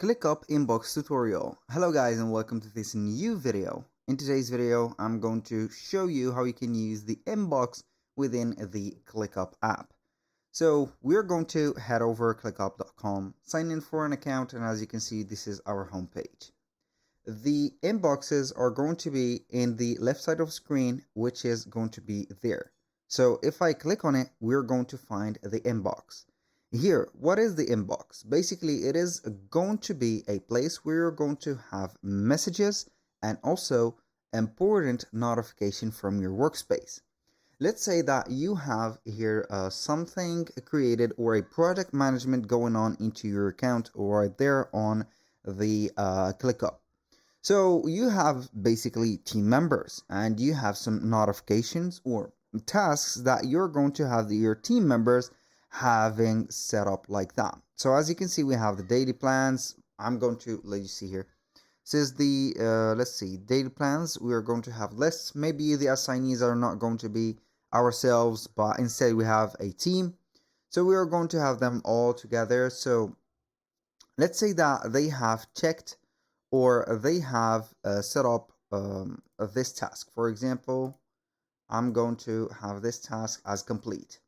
Clickup Inbox tutorial. Hello guys and welcome to this new video. In today's video, I'm going to show you how you can use the inbox within the Clickup app. So we're going to head over clickup.com, sign in for an account, and as you can see, this is our homepage. The inboxes are going to be in the left side of the screen, which is going to be there. So if I click on it, we're going to find the inbox. Here, what is the inbox? Basically, it is going to be a place where you're going to have messages and also important notification from your workspace. Let's say that you have here something created or a project management going on into your account or right there on the ClickUp. So you have basically team members and you have some notifications or tasks that you're going to have your team members having set up like that. So as you can see, we have the daily plans. I'm going to let you see here. Says the let's see, daily plans. We are going to have lists. Maybe the assignees are not going to be ourselves, but instead we have a team. So we are going to have them all together. So let's say that they have checked or they have set up this task. For example, I'm going to have this task as complete.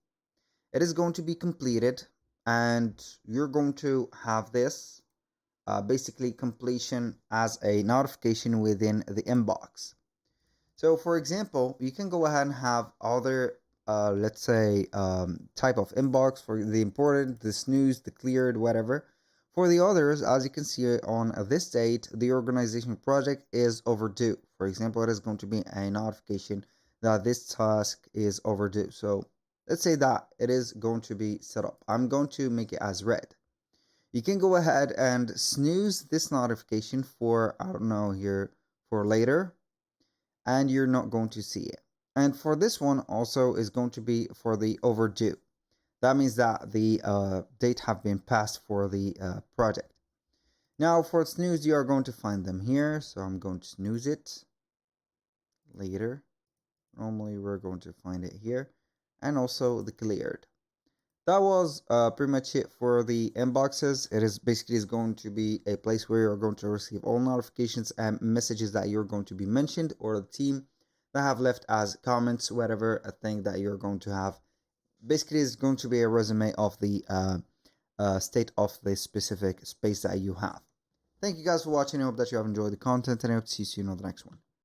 It is going to be completed and you're going to have this basically completion as a notification within the inbox. So for example, you can go ahead and have other let's say type of inbox for the important, the snooze, the cleared, whatever. For the others, as you can see on this date, the organization project is overdue. For example, it is going to be a notification that this task is overdue. So let's say that it is going to be set up. I'm going to make it as red. You can go ahead and snooze this notification for, I don't know, here for later, and you're not going to see it. And for this one also is going to be for the overdue. That means that the date have been passed for the project. Now for snooze, you are going to find them here. So I'm going to snooze it later. Normally we're going to find it here. And also the cleared. That was pretty much it for the inboxes. It is basically going to be a place where you're going to receive all notifications and messages that you're going to be mentioned or the team that have left as comments, whatever a thing that you're going to have. Basically, it's going to be a resume of the state of the specific space that you have. Thank you guys for watching. I hope that you have enjoyed the content and I hope to see you soon on the next one.